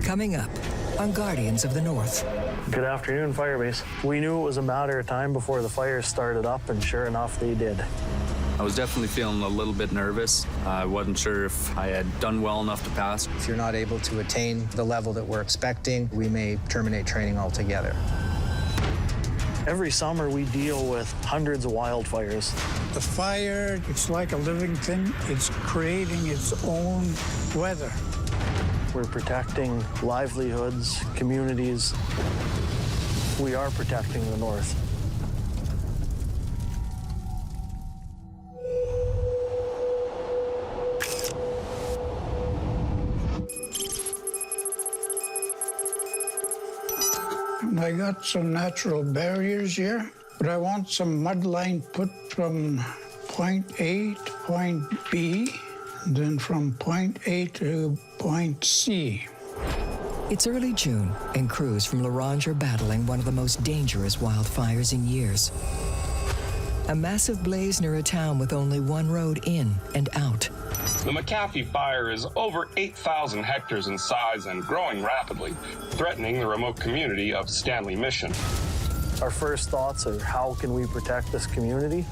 Coming up on Guardians of the North. Good afternoon, Firebase. We knew it was a matter of time before the fires started up, and sure enough, they did. I was definitely feeling a little bit nervous. I wasn't sure if I had done well enough to pass. If you're not able to attain the level that we're expecting, we may terminate training altogether. Every summer, we deal with hundreds of wildfires. The fire, it's like a living thing. It's creating its own weather. We're protecting livelihoods, communities. We are protecting the North. I got some natural barriers here, but I want some mud line put from point A to point B, and then from point A to point C. It's early June, and crews from La Ronge are battling one of the most dangerous wildfires in years. A massive blaze near a town with only one road in and out. The McAfee fire is over 8,000 hectares in size and growing rapidly, threatening the remote community of Stanley Mission. Our first thoughts are, how can we protect this community?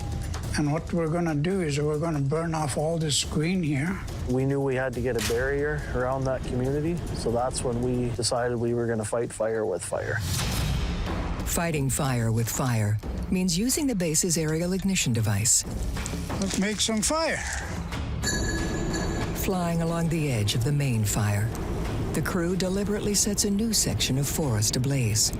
And what we're going to do is we're going to burn off all this green here. We knew we had to get a barrier around that community, so that's when we decided we were going to fight fire with fire. Fighting fire with fire means using the base's aerial ignition device. Let's make some fire. Flying along the edge of the main fire, the crew deliberately sets a new section of forest ablaze.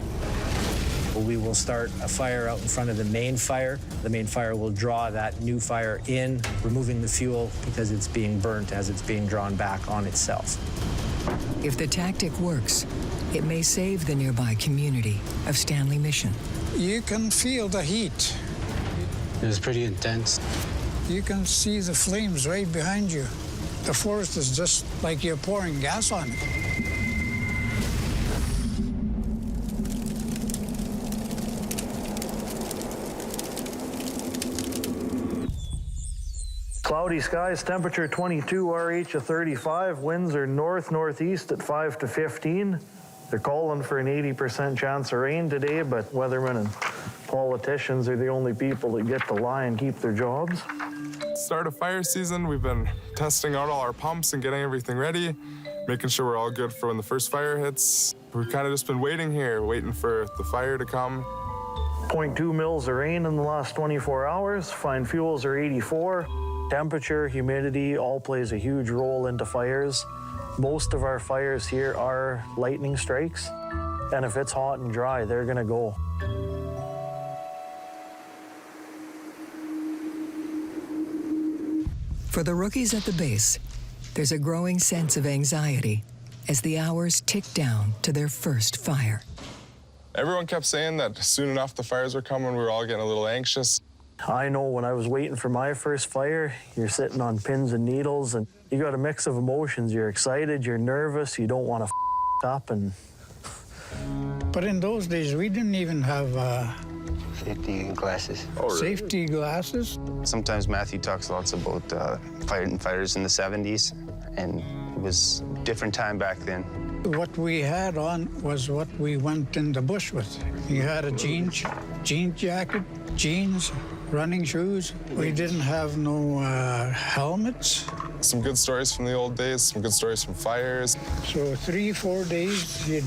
We will start a fire out in front of the main fire. The main fire will draw that new fire in, removing the fuel because it's being burnt as it's being drawn back on itself. If the tactic works, it may save the nearby community of Stanley Mission. You can feel the heat. It was pretty intense. You can see the flames right behind you. The forest is just like you're pouring gas on it. Cloudy skies, temperature 22, RH of 35, winds are north-northeast at 5 to 15. They're calling for an 80% chance of rain today, but weathermen and politicians are the only people that get to lie and keep their jobs. Start of fire season, we've been testing out all our pumps and getting everything ready, making sure we're all good for when the first fire hits. We've kind of just been waiting here, waiting for the fire to come. 0.2 mils of rain in the last 24 hours. Fine fuels are 84. Temperature, humidity, all plays a huge role into fires. Most of our fires here are lightning strikes, and if it's hot and dry, they're gonna go. For the rookies at the base, there's a growing sense of anxiety as the hours tick down to their first fire. Everyone kept saying that soon enough the fires were coming. We were all getting a little anxious. I know when I was waiting for my first fire, you're sitting on pins and needles, and you got a mix of emotions. You're excited, you're nervous, you don't want to up. But in those days, we didn't even have Safety glasses. Oh, really? safety glasses. Sometimes Matthew talks lots about fighting fires in the 70s, and it was a different time back then. What we had on was what we went in the bush with. You had a jean jacket, jeans, running shoes. We didn't have no helmets. Some good stories from the old days, some good stories from fires. So 3-4 days, you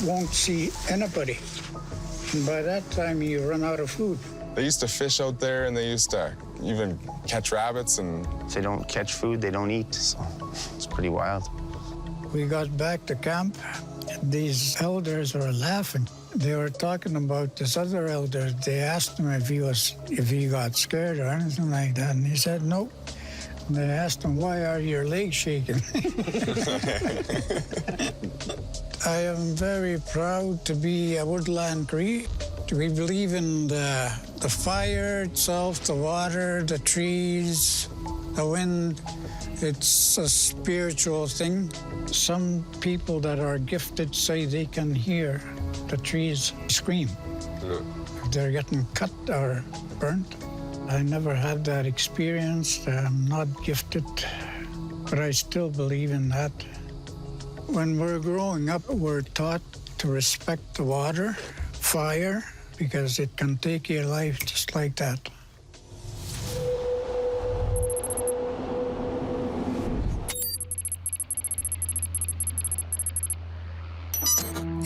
won't see anybody. And by that time, you run out of food. They used to fish out there, and they used to even catch rabbits. And If they don't catch food, they don't eat, so it's pretty wild. We got back to camp, and these elders were laughing. They were talking about this other elder. They asked him if he got scared or anything like that, and he said no. And they asked him, "Why are your legs shaking?" I am very proud to be a Woodland Cree. We believe in the fire itself, the water, the trees, the wind. It's a spiritual thing. Some people that are gifted say they can hear the trees scream. If they're getting cut or burnt. I never had that experience. I'm not gifted, but I still believe in that. When we're growing up, we're taught to respect the water, fire, because it can take your life just like that.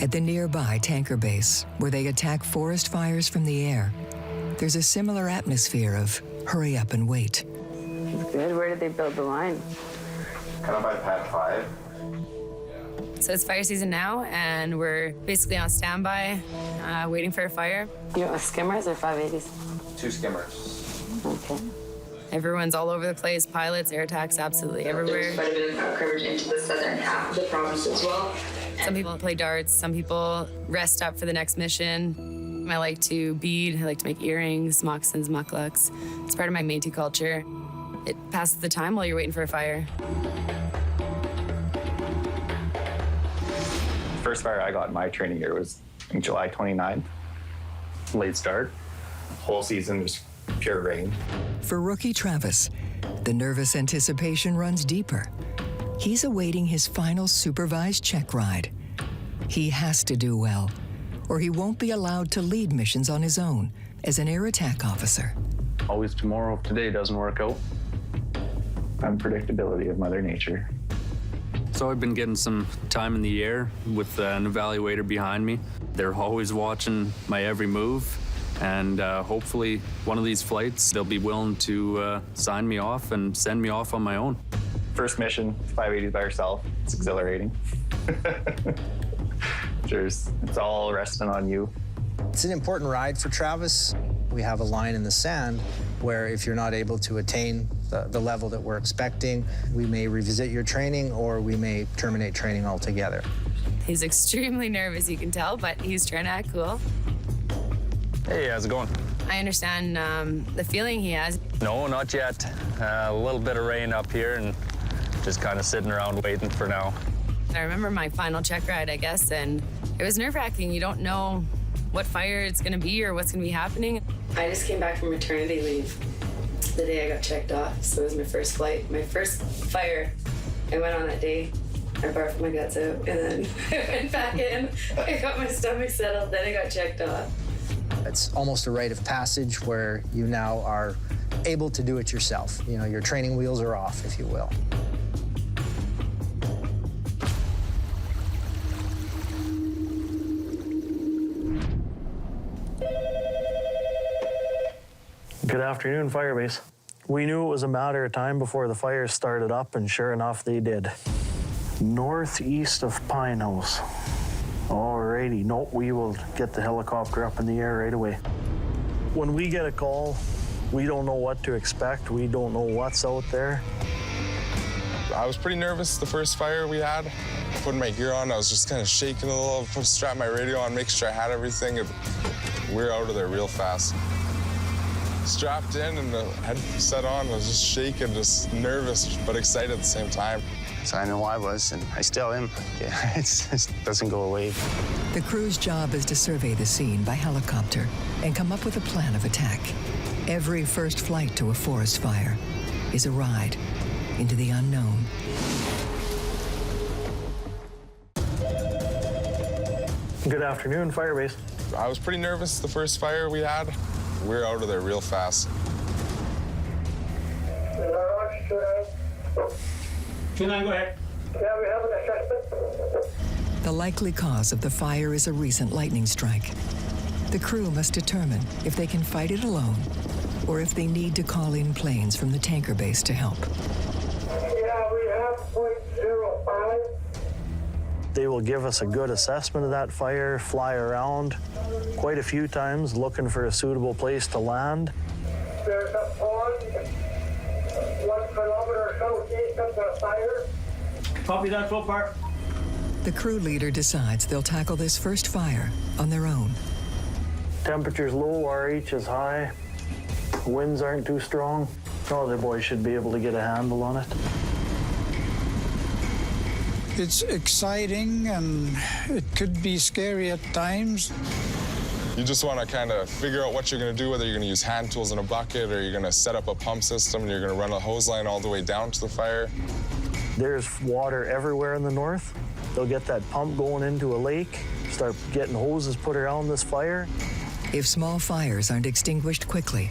At the nearby tanker base, where they attack forest fires from the air, there's a similar atmosphere of hurry up and wait. It's good. Where did they build the line? Kind of by Pad 5. So it's fire season now, and we're basically on standby, waiting for a fire. You know, skimmers or 580s? 2 skimmers. Okay. Everyone's all over the place. Pilots, air attacks, absolutely everywhere. There's quite a bit of crowd coverage into the southern half of the province as well. Some people play darts. Some people rest up for the next mission. I like to bead. I like to make earrings, moccasins, mucklucks. It's part of my Métis culture. It passes the time while you're waiting for a fire. First fire I got in my training year was in July 29th. Late start. Whole season was pure rain. For rookie Travis, the nervous anticipation runs deeper. He's awaiting his final supervised check ride. He has to do well, or he won't be allowed to lead missions on his own as an air attack officer. Always tomorrow if today doesn't work out. Unpredictability of Mother Nature. So I've been getting some time in the air with an evaluator behind me. They're always watching my every move, and hopefully one of these flights, they'll be willing to sign me off and send me off on my own. First mission, 580s by yourself. It's exhilarating. It's all resting on you. It's an important ride for Travis. We have a line in the sand where if you're not able to attain the level that we're expecting, we may revisit your training or we may terminate training altogether. He's extremely nervous, you can tell, but he's trying to act cool. Hey, how's it going? I understand the feeling he has. No, not yet. A little bit of rain up here and just kind of sitting around waiting for now. I remember my final check ride, I guess, and it was nerve-wracking. You don't know what fire it's going to be or what's going to be happening. I just came back from maternity leave the day I got checked off, so it was my first flight, my first fire. I went on that day. I barfed my guts out, and then I went back in. I got my stomach settled, then I got checked off. It's almost a rite of passage where you now are able to do it yourself. You know, your training wheels are off, if you will. Good afternoon, Firebase. We knew it was a matter of time before the fires started up, and sure enough, they did. Northeast of Pine House. Alrighty, nope, we will get the helicopter up in the air right away. When we get a call, we don't know what to expect. We don't know what's out there. I was pretty nervous the first fire we had. Putting my gear on, I was just kind of shaking a little, strapped my radio on, make sure I had everything, and we were out of there real fast. Strapped in and the head set on, I was just shaking, just nervous, but excited at the same time. So I know I was, and I still am. Yeah, it just doesn't go away. The crew's job is to survey the scene by helicopter and come up with a plan of attack. Every first flight to a forest fire is a ride into the unknown. Good afternoon, Firebase. I was pretty nervous the first fire we had. We were out of there real fast. Can I go ahead? Yeah, we have an assessment. The likely cause of the fire is a recent lightning strike. The crew must determine if they can fight it alone or if they need to call in planes from the tanker base to help. Yeah, we have .05. They will give us a good assessment of that fire, fly around quite a few times looking for a suitable place to land. There's a pond 1 kilometer southeast of the fire. Copy that so far. The crew leader decides they'll tackle this first fire on their own. Temperature's low, RH is high, winds aren't too strong. Oh, the boys should be able to get a handle on it. It's exciting and it could be scary at times. You just want to kind of figure out what you're going to do, whether you're going to use hand tools in a bucket or you're going to set up a pump system and you're going to run a hose line all the way down to the fire. There's water everywhere in the north. They'll get that pump going into a lake, start getting hoses put around this fire. If small fires aren't extinguished quickly,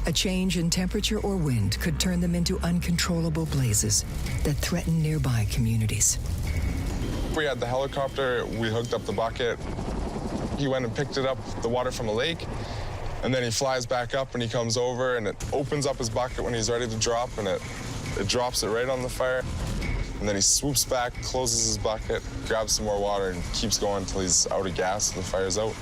a change in temperature or wind could turn them into uncontrollable blazes that threaten nearby communities. We had the helicopter, we hooked up the bucket. He went and picked it up, the water from a lake, and then he flies back up and he comes over and it opens up his bucket when he's ready to drop, and it drops it right on the fire. And then he swoops back, closes his bucket, grabs some more water, and keeps going until he's out of gas and the fire's out.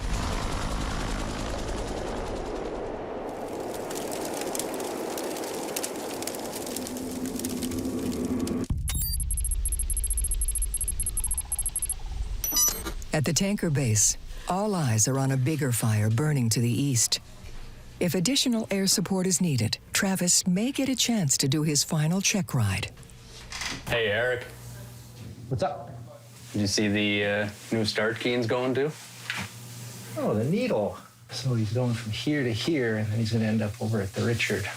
At the tanker base, all eyes are on a bigger fire burning to the east. If additional air support is needed, Travis may get a chance to do his final check ride. Hey, Eric. What's up? Did you see the new start keys going to? Oh, the needle. So he's going from here to here, and then he's going to end up over at the Richard.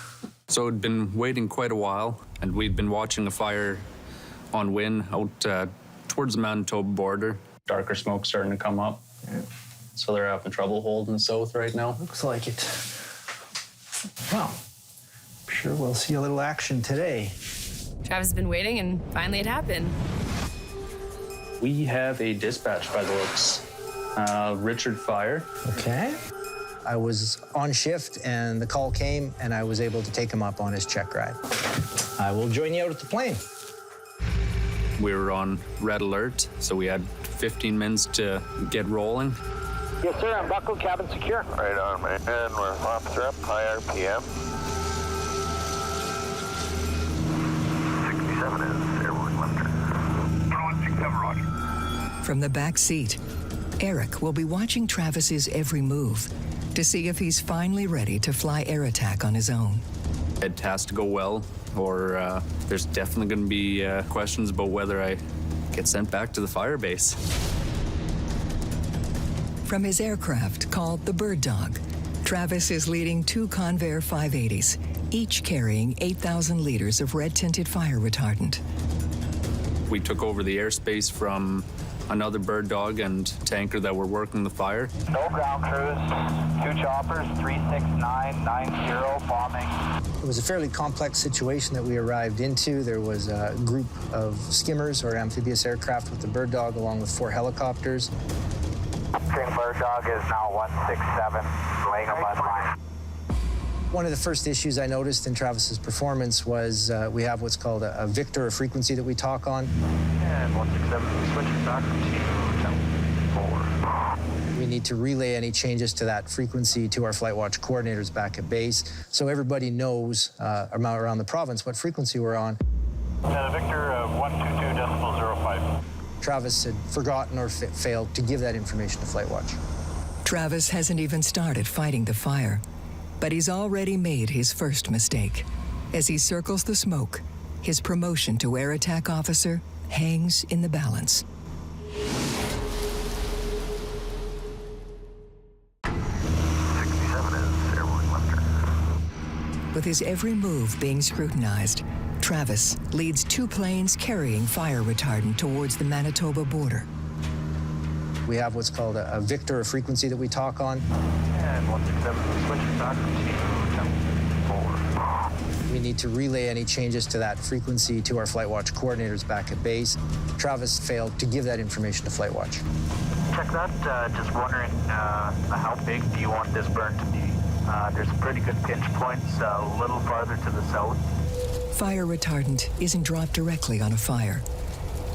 So I'd been waiting quite a while, and we'd been watching a fire on Wynn out towards the Manitoba border. Darker smoke starting to come up. Yeah. So they're having trouble holding the south right now. Looks like it. Well, I'm sure we'll see a little action today. Travis has been waiting, and finally it happened. We have a dispatch by the looks. Richard Fire. Okay. I was on shift, and the call came, and I was able to take him up on his check ride. I will join you out at the plane. We were on red alert, so we had 15 minutes to get rolling. Yes, sir. I'm buckled, cabin secure. Right on, man. And we're officer up, high RPM. 67 is airborne lifter. 167, roger. From the back seat, Eric will be watching Travis's every move to see if he's finally ready to fly air attack on his own. It has to go well, or there's definitely going to be questions about whether I get sent back to the fire base. From his aircraft called the Bird Dog, Travis is leading 2 Convair 580s, each carrying 8,000 liters of red-tinted fire retardant. We took over the airspace from another Bird Dog and tanker that were working the fire. No ground crews, 2 choppers, 36990 bombing. It was a fairly complex situation that we arrived into. There was a group of skimmers or amphibious aircraft with the Bird Dog along with 4 helicopters. Green Bird Dog is now 167, laying a mud line. One of the first issues I noticed in Travis's performance was we have what's called a Victor, a frequency that we talk on. And 167, switching back to 4. We need to relay any changes to that frequency to our flight watch coordinators back at base, so everybody knows around the province what frequency we're on. Victor 122.05. Travis had forgotten or failed to give that information to Flight Watch. Travis hasn't even started fighting the fire, but he's already made his first mistake. As he circles the smoke, his promotion to air attack officer hangs in the balance. With his every move being scrutinized, Travis leads 2 planes carrying fire retardant towards the Manitoba border. We have what's called a Victor, a frequency that we talk on. And 167, switching back to 4. We need to relay any changes to that frequency to our Flight Watch coordinators back at base. Travis failed to give that information to Flight Watch. Check that. Just wondering how big do you want this burn to be? There's pretty good pinch points a little farther to the south. Fire retardant isn't dropped directly on a fire.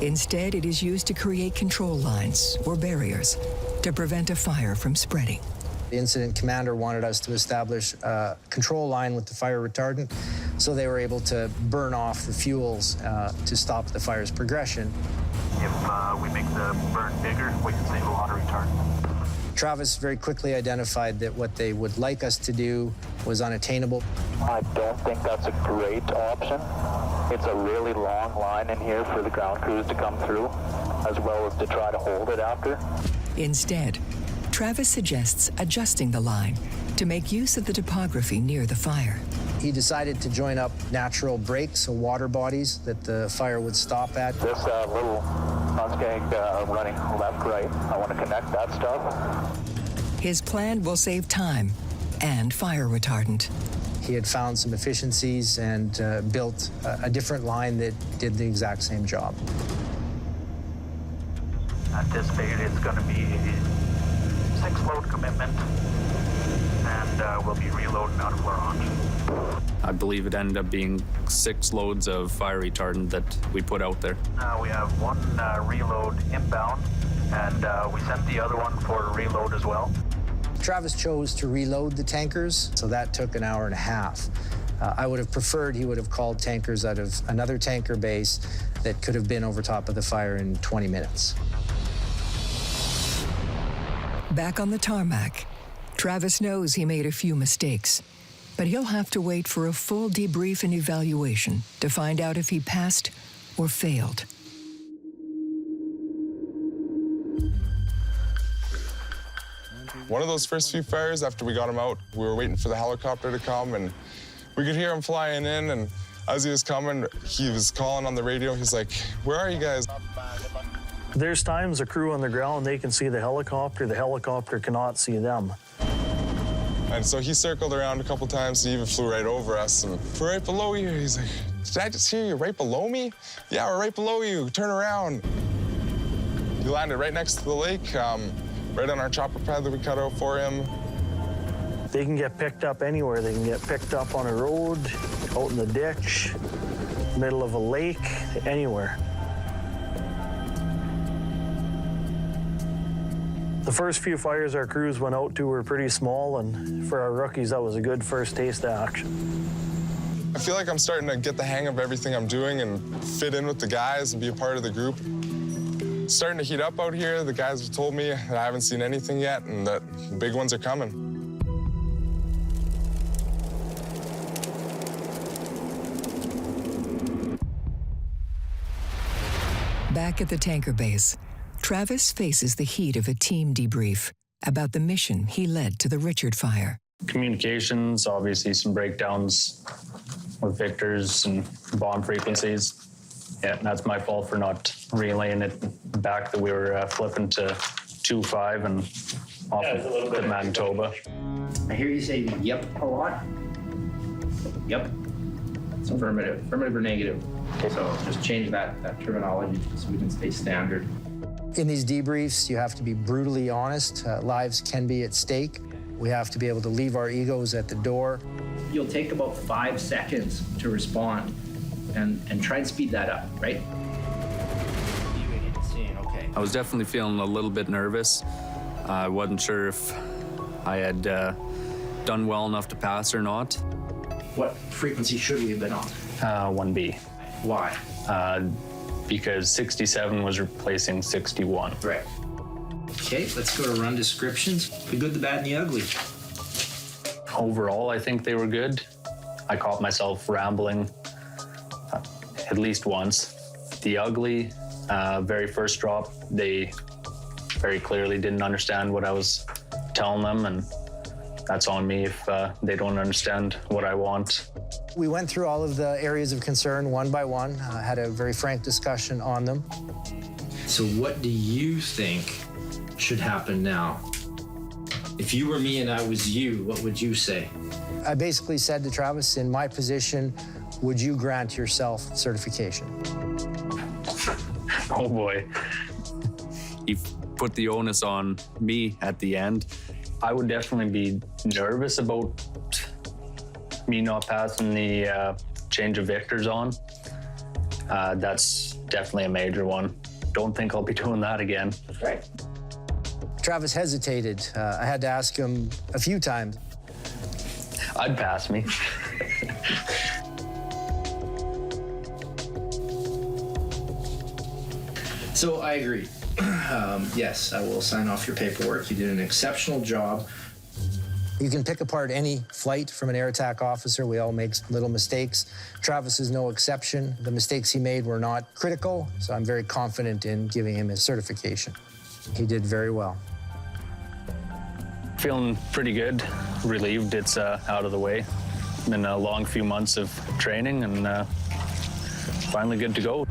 Instead, it is used to create control lines or barriers to prevent a fire from spreading. The incident commander wanted us to establish a control line with the fire retardant, so they were able to burn off the fuels to stop the fire's progression. If we make the burn bigger, we can save a lot of retardant. Travis very quickly identified that what they would like us to do was unattainable. I don't think that's a great option. It's a really long line in here for the ground crews to come through, as well as to try to hold it after. Instead, Travis suggests adjusting the line to make use of the topography near the fire. He decided to join up natural breaks, so water bodies that the fire would stop at. This little Mustang running left, right. I want to connect that stuff. His plan will save time and fire retardant. He had found some efficiencies and built a different line that did the exact same job. Anticipated it's going to be a 6-load commitment, and we'll be reloading out of La Ronge. I believe it ended up being 6 loads of fire retardant that we put out there. We have 1 reload inbound, and we sent the other one for a reload as well. Travis chose to reload the tankers, so that took an hour and a half. I would have preferred he would have called tankers out of another tanker base that could have been over top of the fire in 20 minutes. Back on the tarmac, Travis knows he made a few mistakes, but he'll have to wait for a full debrief and evaluation to find out if he passed or failed. One of those first few fires, after we got him out, we were waiting for the helicopter to come, and we could hear him flying in, and as he was coming, he was calling on the radio. He's like, "Where are you guys?" There's times a crew on the ground, they can see the helicopter cannot see them. And so he circled around a couple times, he even flew right over us, and we're right below you. He's like, "Did I just hear you right below me?" "Yeah, we're right below you, turn around." He landed right next to the lake, right on our chopper pad that we cut out for him. They can get picked up anywhere. They can get picked up on a road, out in the ditch, middle of a lake, anywhere. The first few fires our crews went out to were pretty small, and for our rookies, that was a good first taste of action. I feel like I'm starting to get the hang of everything I'm doing and fit in with the guys and be a part of the group. It's starting to heat up out here. The guys have told me that I haven't seen anything yet and that the big ones are coming. Back at the tanker base, Travis faces the heat of a team debrief about the mission he led to the Richard fire. Communications, obviously some breakdowns with Victor's and bomb frequencies. Yeah, that's my fault for not relaying it back that we were flipping to 2.5 and off to Manitoba. I hear you say yep a lot. Yep. It's affirmative. Affirmative or negative. So just change that terminology so we can stay standard. In these debriefs, you have to be brutally honest. Lives can be at stake. We have to be able to leave our egos at the door. You'll take about 5 seconds to respond and try and speed that up, right? Okay. I was definitely feeling a little bit nervous. I wasn't sure if I had done well enough to pass or not. What frequency should we have been on? 1B. Why? Because 67 was replacing 61. Right. Okay, let's go to run descriptions. The good, the bad, and the ugly. Overall, I think they were good. I caught myself rambling at least once. The ugly, very first drop, they very clearly didn't understand what I was telling them, and that's on me if they don't understand what I want. We went through all of the areas of concern one by one, had a very frank discussion on them. So what do you think should happen now? If you were me and I was you, what would you say? I basically said to Travis, in my position, would you grant yourself certification? Oh boy. He put the onus on me at the end. I would definitely be nervous about me not passing the change of Victors on. That's definitely a major one. Don't think I'll be doing that again. Right. Travis hesitated. I had to ask him a few times. I'd pass me. So I agree. Yes, I will sign off your paperwork. You did an exceptional job. You can pick apart any flight from an air attack officer. We all make little mistakes. Travis is no exception. The mistakes he made were not critical, so I'm very confident in giving him his certification. He did very well. Feeling pretty good, relieved it's out of the way. Been a long few months of training and finally good to go.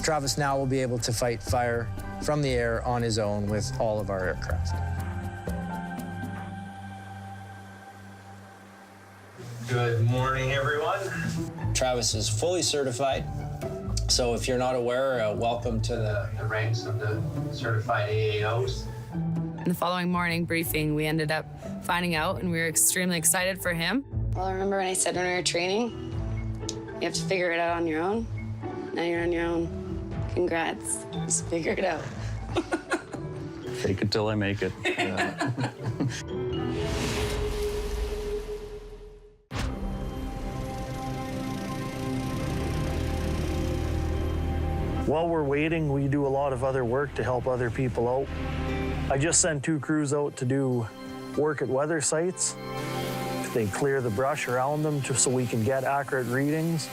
Travis now will be able to fight fire from the air on his own with all of our aircraft. Good morning, everyone. Travis is fully certified. So if you're not aware, welcome to the ranks of the certified AAOs. In the following morning briefing, we ended up finding out, and we were extremely excited for him. Well, I remember when I said when we were training, you have to figure it out on your own. Now you're on your own. Congrats. Just figure it out. Fake it till I make it. Yeah. While we're waiting, we do a lot of other work to help other people out. I just sent 2 crews out to do work at weather sites. They clear the brush around them just so we can get accurate readings.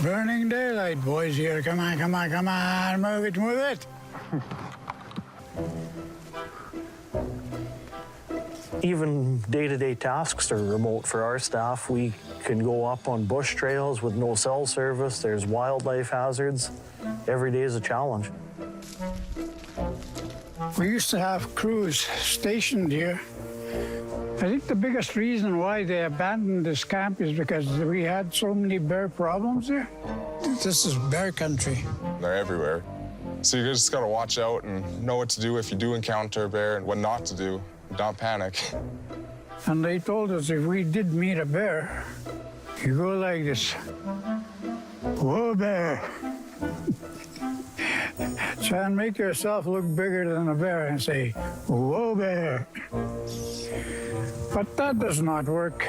Burning daylight, boys here. Come on, come on, come on. Move it, move it. Even day-to-day tasks are remote for our staff. We can go up on bush trails with no cell service. There's wildlife hazards. Every day is a challenge. We used to have crews stationed here. I think the biggest reason why they abandoned this camp is because we had so many bear problems here. This is bear country. They're everywhere. So you just gotta watch out and know what to do if you do encounter a bear and what not to do. Don't panic. And they told us if we did meet a bear, you go like this. Whoa, bear. Try and make yourself look bigger than a bear and say, whoa, bear. But that does not work.